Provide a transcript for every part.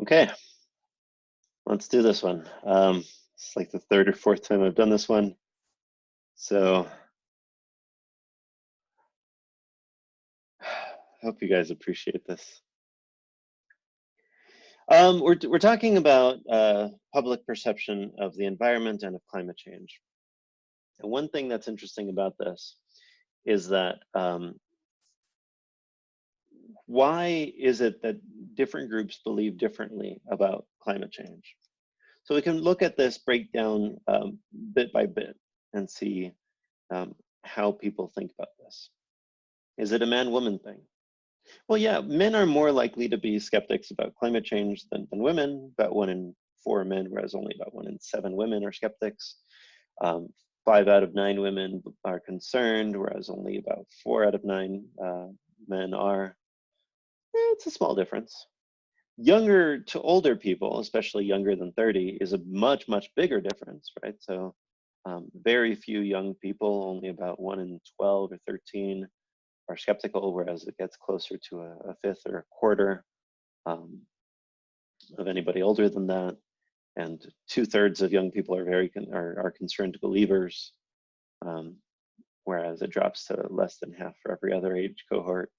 Okay, let's do this one. It's like the third or fourth time I've done this one. So hope you guys appreciate this. We're talking about public perception of the environment and of climate change. And one thing that's interesting about this is that why is it that different groups believe differently about climate change? So we can look at this breakdown bit by bit and see how people think about this. Is it a man-woman thing? Well, yeah, men are more likely to be skeptics about climate change than women. About 1 in 4 men, whereas only about 1 in 7 women are skeptics. 5 out of 9 women are concerned, whereas only about 4 out of 9 men are. It's a small difference. Younger to older people, especially younger than 30, is a much, much bigger difference, right? So very few young people, only about 1 in 12 or 13 are skeptical, whereas it gets closer to a fifth or a quarter of anybody older than that. And 2/3 of young people are concerned believers, whereas it drops to less than half for every other age cohort.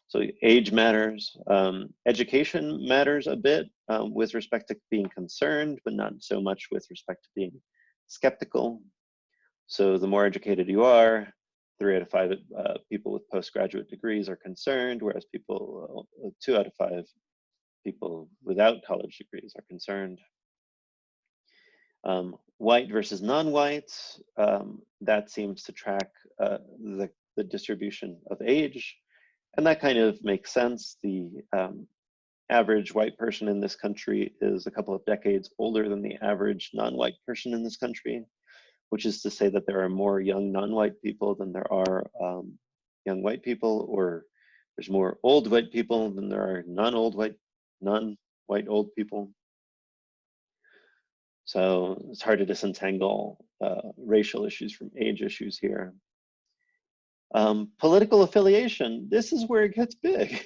So age matters. Education matters a bit with respect to being concerned, but not so much with respect to being skeptical. So the more educated you are, 3 out of 5 people with postgraduate degrees are concerned, whereas 2 out of 5 people without college degrees are concerned. White versus non-white, that seems to track the distribution of age. And that kind of makes sense. The average white person in this country is a couple of decades older than the average non-white person in this country, which is to say that there are more young non-white people than there are young white people, or there's more old white people than there are non-white old people. So it's hard to disentangle racial issues from age issues here. Political affiliation, this is where it gets big.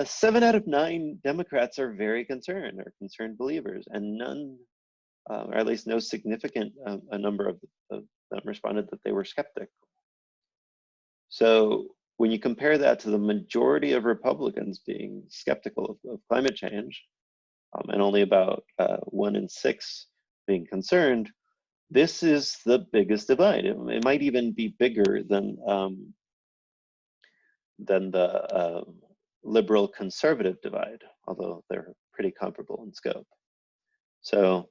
7 out of 9 Democrats are very concerned, are concerned believers, and none, or at least no significant a number of them responded that they were skeptic. So when you compare that to the majority of Republicans being skeptical of climate change, and only about 1 in 6 being concerned, this is the biggest divide. It might even be bigger than the liberal conservative divide, although they're pretty comparable in scope. So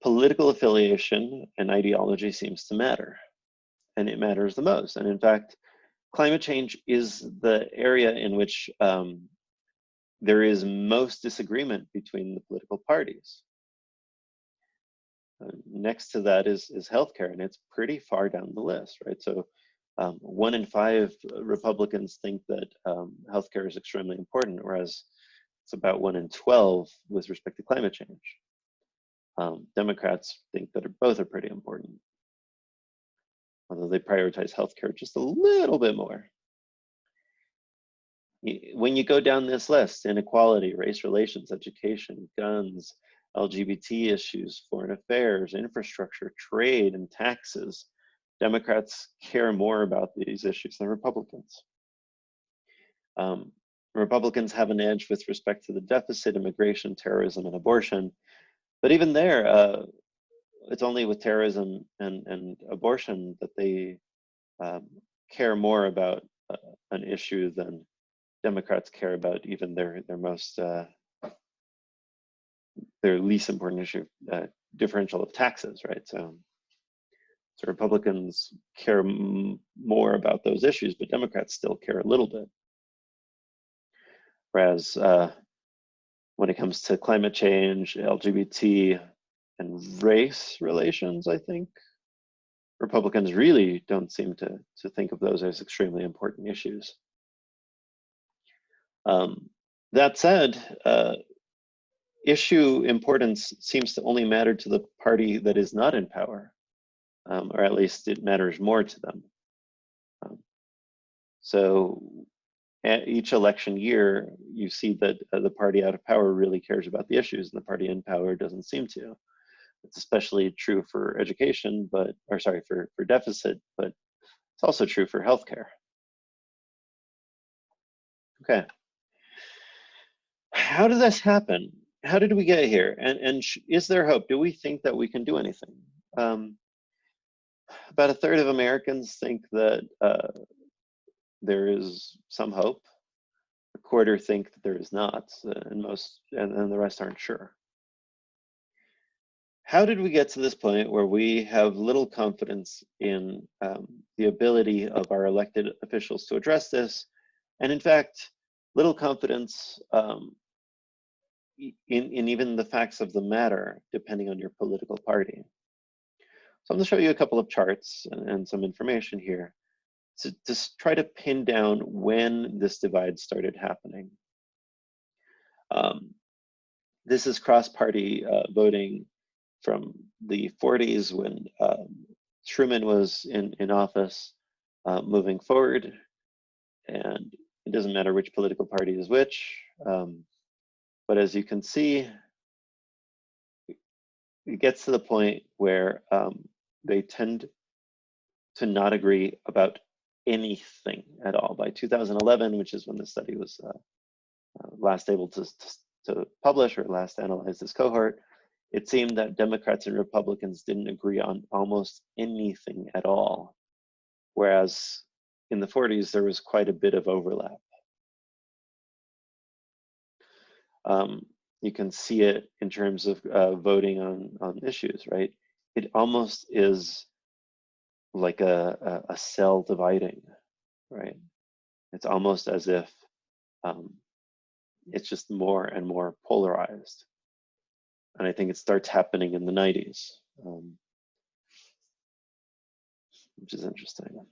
political affiliation and ideology seems to matter, and it matters the most. And in fact, climate change is the area in which there is most disagreement between the political parties. Next to that is healthcare, and it's pretty far down the list, right? So 1 in 5 Republicans think that healthcare is extremely important, whereas it's about 1 in 12 with respect to climate change. Democrats think that both are pretty important, although they prioritize healthcare just a little bit more. When you go down this list, inequality, race relations, education, guns, LGBT issues, foreign affairs, infrastructure, trade, and taxes, Democrats care more about these issues than Republicans. Republicans have an edge with respect to the deficit, immigration, terrorism, and abortion. But even there, it's only with terrorism and abortion that they care more about an issue than Democrats care about even their least important issue, differential of taxes, right? So Republicans care more about those issues, but Democrats still care a little bit. Whereas when it comes to climate change, LGBT, and race relations, I think Republicans really don't seem to think of those as extremely important issues. That said, issue importance seems to only matter to the party that is not in power, or at least it matters more to them. each election year, you see that the party out of power really cares about the issues, and the party in power doesn't seem to. It's especially true for education, or sorry, for deficit, but it's also true for healthcare. Okay. How did this happen? How did we get here? And is there hope? Do we think that we can do anything? About a third of Americans think that there is some hope. A quarter think that there is not, and the rest aren't sure. How did we get to this point where we have little confidence in the ability of our elected officials to address this, and in fact, little confidence in even the facts of the matter, depending on your political party? So I'm going to show you a couple of charts and some information here to just try to pin down when this divide started happening. This is cross-party voting from the 40s when Truman was in office, moving forward, and it doesn't matter which political party is which, but as you can see, it gets to the point where they tend to not agree about anything at all. By 2011, which is when the study was last able to publish or last analyze this cohort, it seemed that Democrats and Republicans didn't agree on almost anything at all, whereas in the 40s there was quite a bit of overlap. You can see it in terms of voting on issues, right? It almost is like a cell dividing, right? It's almost as if it's just more and more polarized. And I think it starts happening in the 90s, which is interesting.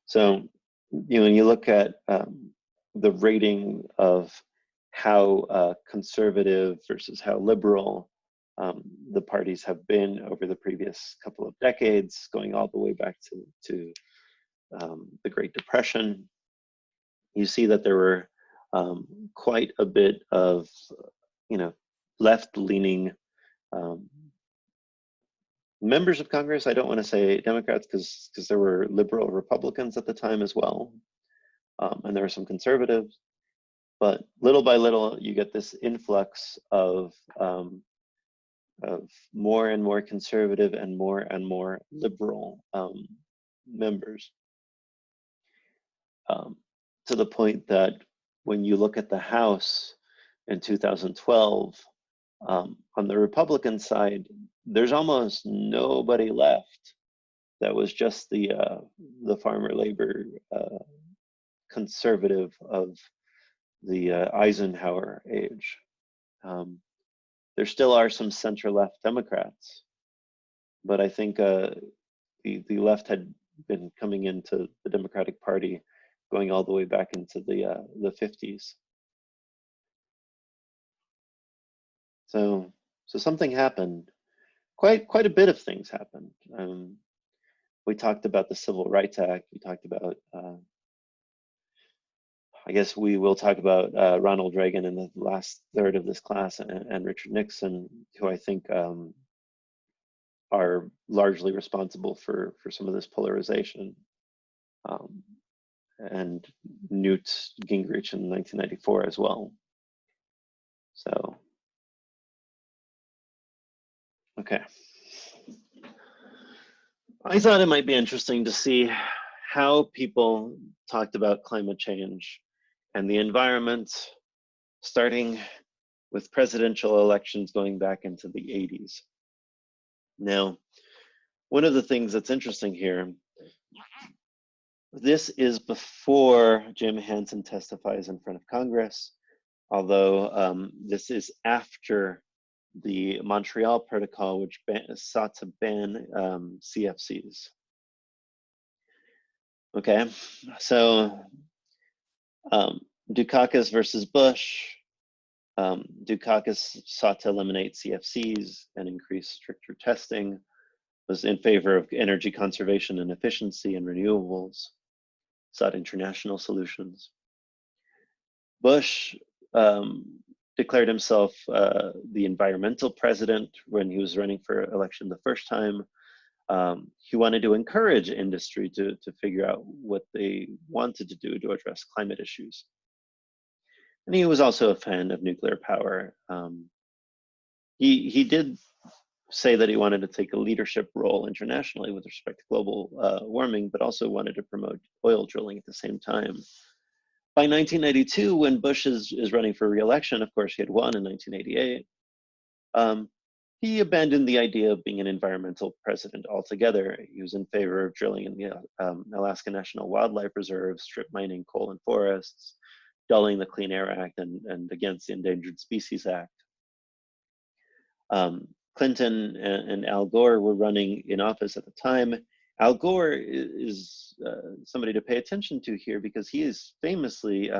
So, when you look at the rating of how conservative versus how liberal the parties have been over the previous couple of decades, going all the way back to the Great Depression, you see that there were quite a bit of, left-leaning members of Congress. I don't want to say Democrats because there were liberal Republicans at the time as well, and there were some conservatives. But little by little, you get this influx of more and more conservative and more liberal members, to the point that when you look at the House in 2012, on the Republican side, there's almost nobody left that was just the farmer labor conservative of the Eisenhower age. There still are some center-left Democrats, but I think the left had been coming into the Democratic Party going all the way back into the 50s. So something happened. Quite a bit of things happened. We talked about the Civil Rights Act. We talked about, I guess we will talk about Ronald Reagan in the last third of this class, and Richard Nixon, who I think are largely responsible for some of this polarization, and Newt Gingrich in 1994 as well. So, okay. I thought it might be interesting to see how people talked about climate change and the environment, starting with presidential elections going back into the 80s. Now, one of the things that's interesting here, this is before Jim Hansen testifies in front of Congress, although this is after the Montreal Protocol, which sought to ban CFCs. Okay, so Dukakis versus Bush. Dukakis sought to eliminate CFCs and increase stricter testing, was in favor of energy conservation and efficiency and renewables. sought international solutions. Bush declared himself the environmental president when he was running for election the first time. He wanted to encourage industry to figure out what they wanted to do to address climate issues. And he was also a fan of nuclear power. He did say that he wanted to take a leadership role internationally with respect to global warming, but also wanted to promote oil drilling at the same time. By 1992, when Bush is running for re-election, of course, he had won in 1988, he abandoned the idea of being an environmental president altogether. He was in favor of drilling in the Alaska National Wildlife Reserve, strip mining coal and forests, dulling the Clean Air Act, and against the Endangered Species Act. Clinton and Al Gore were running in office at the time. Al Gore is somebody to pay attention to here because he has famously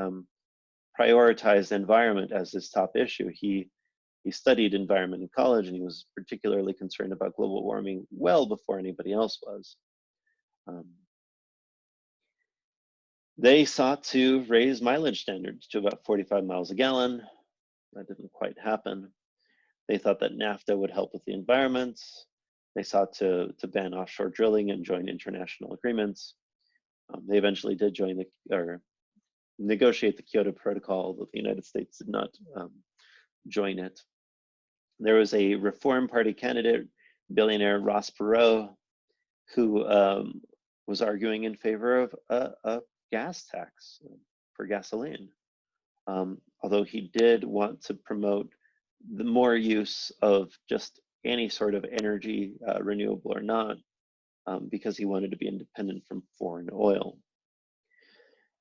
prioritized environment as his top issue. He studied environment in college, and he was particularly concerned about global warming well before anybody else was. They sought to raise mileage standards to about 45 miles a gallon. That didn't quite happen. They thought that NAFTA would help with the environment. They sought to ban offshore drilling and join international agreements. They eventually did join or negotiate the Kyoto Protocol, although the United States did not join it. There was a Reform Party candidate, billionaire Ross Perot, who was arguing in favor of a gas tax for gasoline. Although he did want to promote the more use of just any sort of energy, renewable or not, because he wanted to be independent from foreign oil.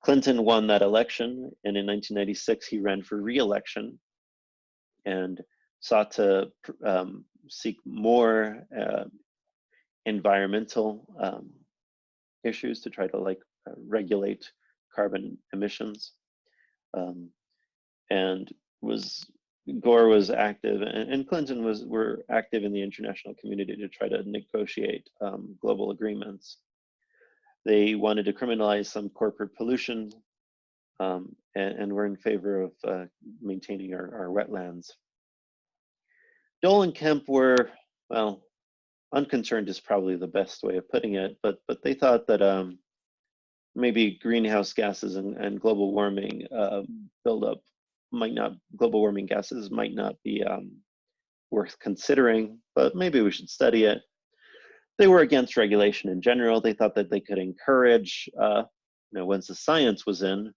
Clinton won that election, and in 1996 he ran for re-election and sought to seek more environmental issues to try to regulate carbon emissions, and Gore was active, and Clinton were active in the international community to try to negotiate global agreements. They wanted to criminalize some corporate pollution, and were in favor of maintaining our wetlands. Dole and Kemp were, well, unconcerned is probably the best way of putting it, but they thought that maybe greenhouse gases and global warming buildup global warming gases might not be worth considering, but maybe we should study it. They were against regulation in general. They thought that they could encourage, once the science was in,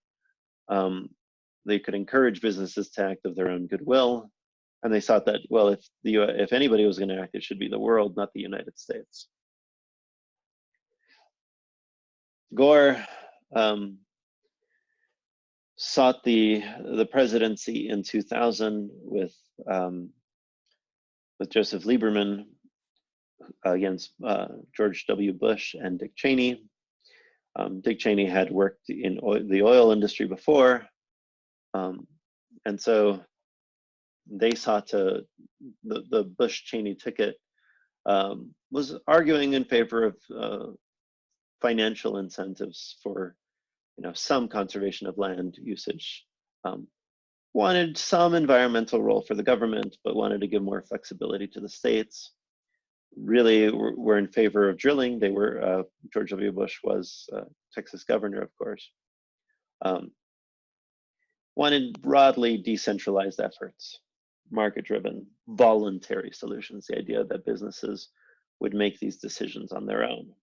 they could encourage businesses to act of their own goodwill. And they thought that, well, if anybody was going to act, it should be the world, not the United States. Gore sought the presidency in 2000 with Joseph Lieberman against George W. Bush and Dick Cheney. Dick Cheney had worked in the oil industry before, and so they sought the Bush-Cheney ticket was arguing in favor of financial incentives for some conservation of land usage, wanted some environmental role for the government, but wanted to give more flexibility to the states. Really were in favor of drilling. They were, George W. Bush was Texas governor, of course. Wanted broadly decentralized efforts, market-driven, voluntary solutions, the idea that businesses would make these decisions on their own.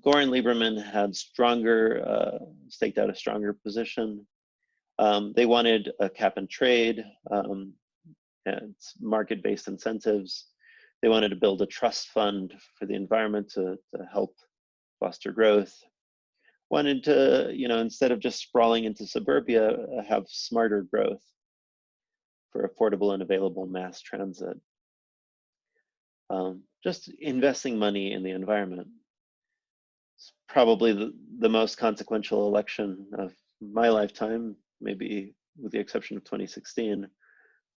Gore and Lieberman had staked out a stronger position. They wanted a cap and trade and market-based incentives. They wanted to build a trust fund for the environment to help foster growth. Wanted to, instead of just sprawling into suburbia, have smarter growth for affordable and available mass transit. Just investing money in the environment. It's probably the most consequential election of my lifetime, maybe with the exception of 2016.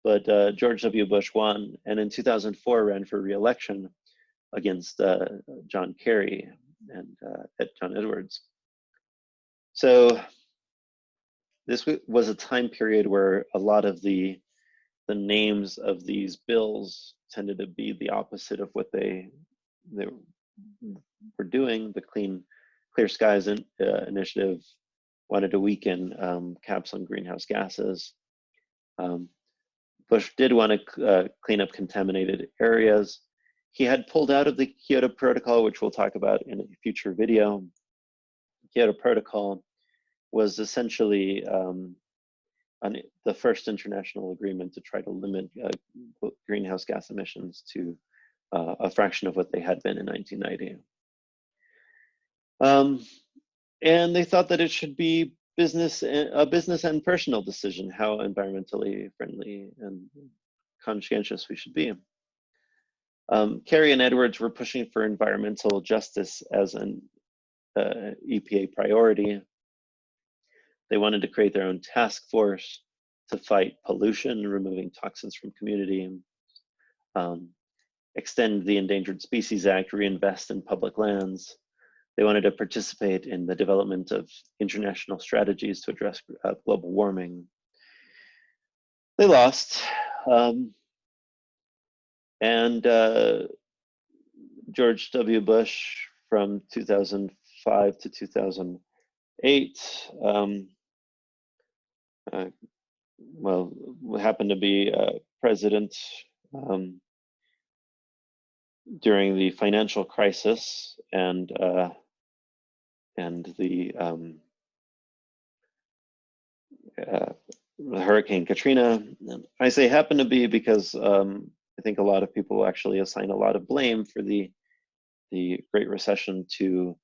But George W. Bush won, and in 2004 ran for re-election against John Kerry and John Edwards. So this was a time period where a lot of the names of these bills tended to be the opposite of what they were doing. The Clear Skies Initiative wanted to weaken caps on greenhouse gases. Bush did want to clean up contaminated areas. He had pulled out of the Kyoto Protocol, which we'll talk about in a future video. The Kyoto Protocol was essentially the first international agreement to try to limit greenhouse gas emissions to a fraction of what they had been in 1990. And they thought that it should be a business and personal decision how environmentally friendly and conscientious we should be. Kerry and Edwards were pushing for environmental justice as an EPA priority. They wanted to create their own task force to fight pollution, removing toxins from community, extend the Endangered Species Act, reinvest in public lands. They wanted to participate in the development of international strategies to address global warming. They lost. And George W. Bush from 2005 to 2008, well, happened to be president during the financial crisis and the Hurricane Katrina. And I say happened to be because I think a lot of people actually assign a lot of blame for the Great Recession to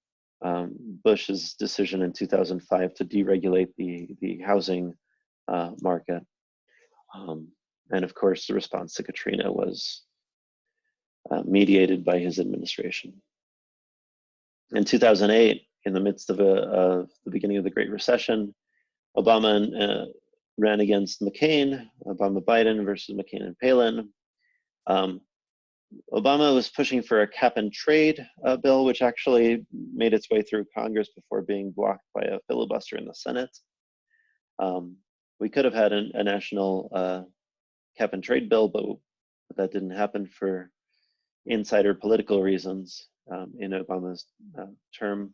Bush's decision in 2005 to deregulate the housing market. And of course, the response to Katrina was mediated by his administration. In 2008, in the midst of the beginning of the Great Recession, Obama ran against McCain, Obama-Biden versus McCain and Palin. Obama was pushing for a cap and trade bill, which actually made its way through Congress before being blocked by a filibuster in the Senate. We could have had a national cap and trade bill, but that didn't happen for insider political reasons in Obama's term.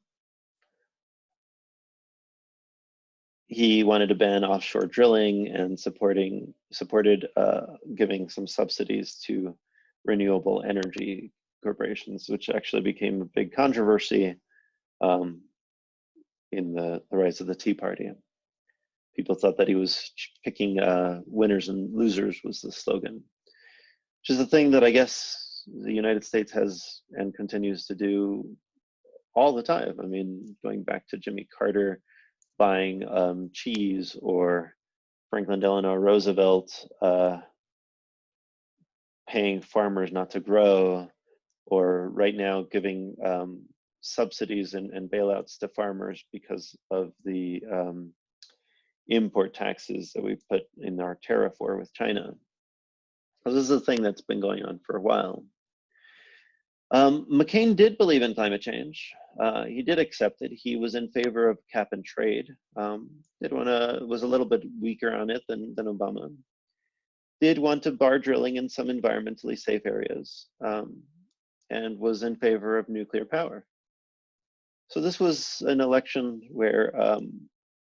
He wanted to ban offshore drilling and supported giving some subsidies to renewable energy corporations, which actually became a big controversy in the rise of the Tea Party. People thought that he was picking winners and losers was the slogan, which is a thing that I guess the United States has and continues to do all the time. I mean, going back to Jimmy Carter buying cheese, or Franklin Delano Roosevelt paying farmers not to grow, or right now giving subsidies and bailouts to farmers because of the import taxes that we put in our tariff war with China. So this is a thing that's been going on for a while. McCain did believe in climate change. He did accept it. He was in favor of cap and trade. Was a little bit weaker on it than Obama. Did want to bar drilling in some environmentally safe areas, and was in favor of nuclear power. So this was an election where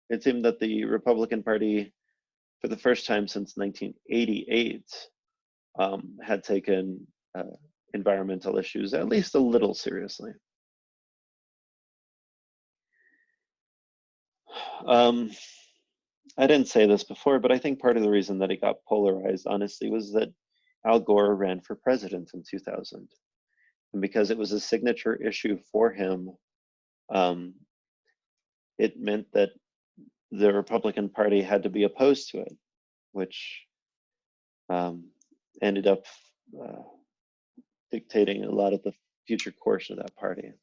it seemed that the Republican Party, for the first time since 1988, had taken environmental issues at least a little seriously. I didn't say this before, but I think part of the reason that it got polarized, honestly, was that Al Gore ran for president in 2000. And because it was a signature issue for him, it meant that the Republican Party had to be opposed to it, which ended up dictating a lot of the future course of that party.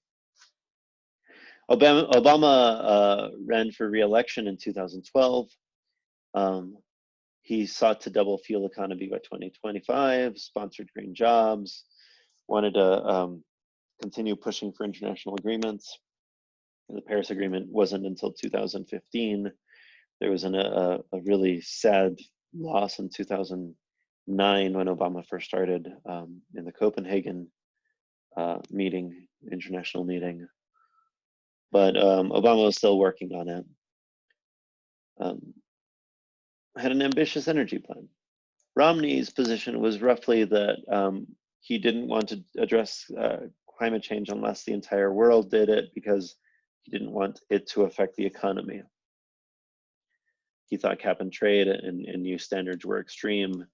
Obama ran for re-election in 2012. He sought to double fuel economy by 2025, sponsored green jobs, wanted to continue pushing for international agreements. The Paris Agreement wasn't until 2015. There was a really sad loss in 2009 when Obama first started in the Copenhagen international meeting. But Obama was still working on it. Had an ambitious energy plan. Romney's position was roughly that he didn't want to address climate change unless the entire world did it, because he didn't want it to affect the economy. He thought cap and trade and new standards were extreme.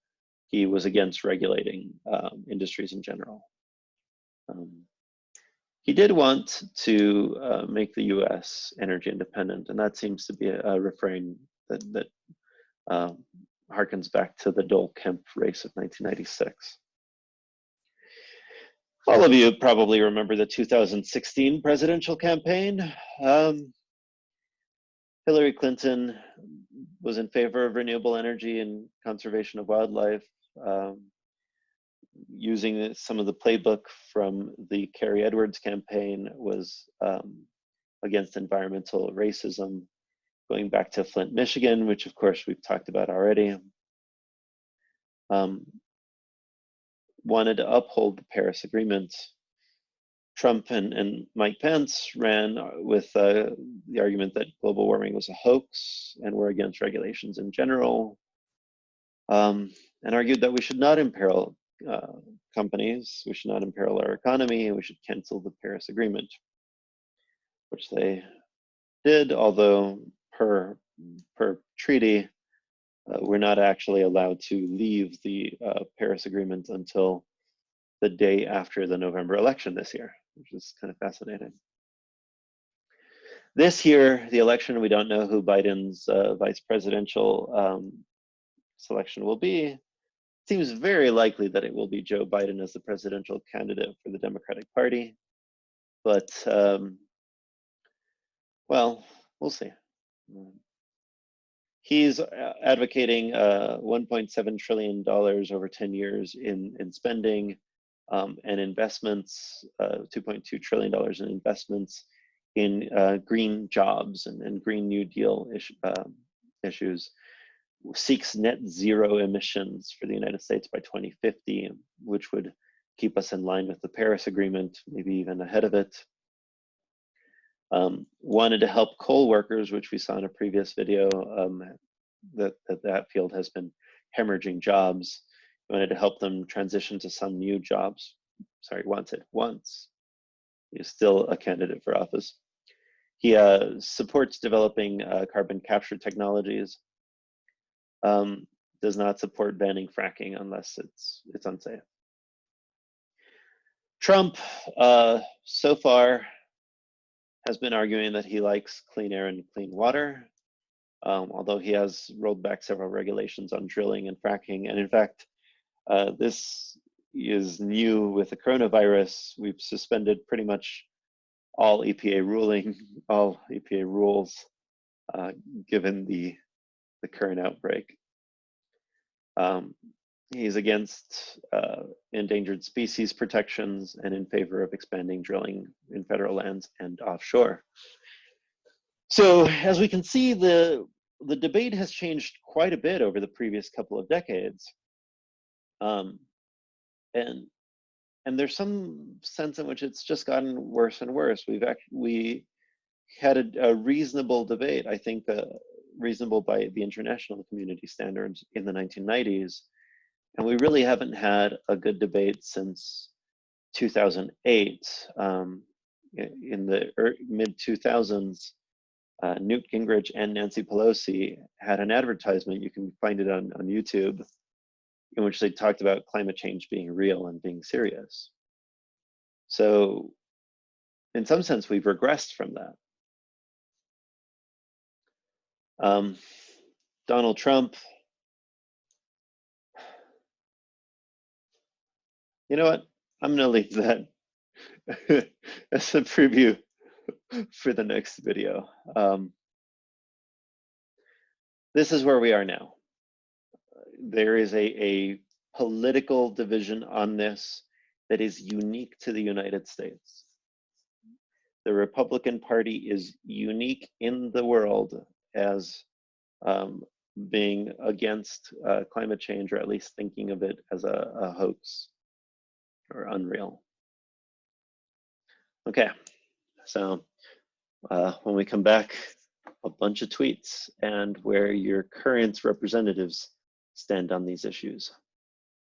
He was against regulating industries in general. He did want to make the US energy independent, and that seems to be a refrain that harkens back to the Dole-Kemp race of 1996. All of you probably remember the 2016 presidential campaign. Hillary Clinton was in favor of renewable energy and conservation of wildlife, using some of the playbook from the Carrie Edwards campaign, was against environmental racism, going back to Flint, Michigan, which of course we've talked about already. Wanted to uphold the Paris Agreement. Trump and Mike Pence ran with the argument that global warming was a hoax and were against regulations in general, and argued that we should not imperil companies, we should not imperil our economy, and we should cancel the Paris Agreement, which they did, although per treaty, we're not actually allowed to leave the Paris Agreement until the day after the November election this year, which is kind of fascinating. This year, the election, we don't know who Biden's vice presidential selection will be. It seems very likely that it will be Joe Biden as the presidential candidate for the Democratic Party, but well, we'll see. He's advocating $1.7 trillion over 10 years in spending and investments, $2.2 trillion in investments in green jobs and Green New Deal issues, seeks net zero emissions for the United States by 2050, which would keep us in line with the Paris Agreement, maybe even ahead of it. Wanted to help coal workers, which we saw in a previous video, that field has been hemorrhaging jobs. Wanted to help them transition to some new jobs. Sorry, once. He's still a candidate for office. He supports developing carbon capture technologies. Does not support banning fracking unless it's unsafe. Trump, so far, has been arguing that he likes clean air and clean water, although he has rolled back several regulations on drilling and fracking. And in fact, this is new with the coronavirus. We've suspended pretty much all EPA rules, given the current outbreak. He's against endangered species protections and in favor of expanding drilling in federal lands and offshore. So as we can see, the debate has changed quite a bit over the previous couple of decades. And there's some sense in which it's just gotten worse and worse. We had a reasonable debate, I think reasonable by the international community standards, in the 1990s. And we really haven't had a good debate since 2008. In the mid-2000s, Newt Gingrich and Nancy Pelosi had an advertisement, you can find it on YouTube, in which they talked about climate change being real and being serious. So in some sense, we've regressed from that. Donald Trump, you know what? I'm gonna leave that as a preview for the next video. This is where we are now. There is a political division on this that is unique to the United States. the Republican Party is unique in the world as being against climate change, or at least thinking of it as a hoax or unreal. Okay, so when we come back, a bunch of tweets and where your current representatives stand on these issues.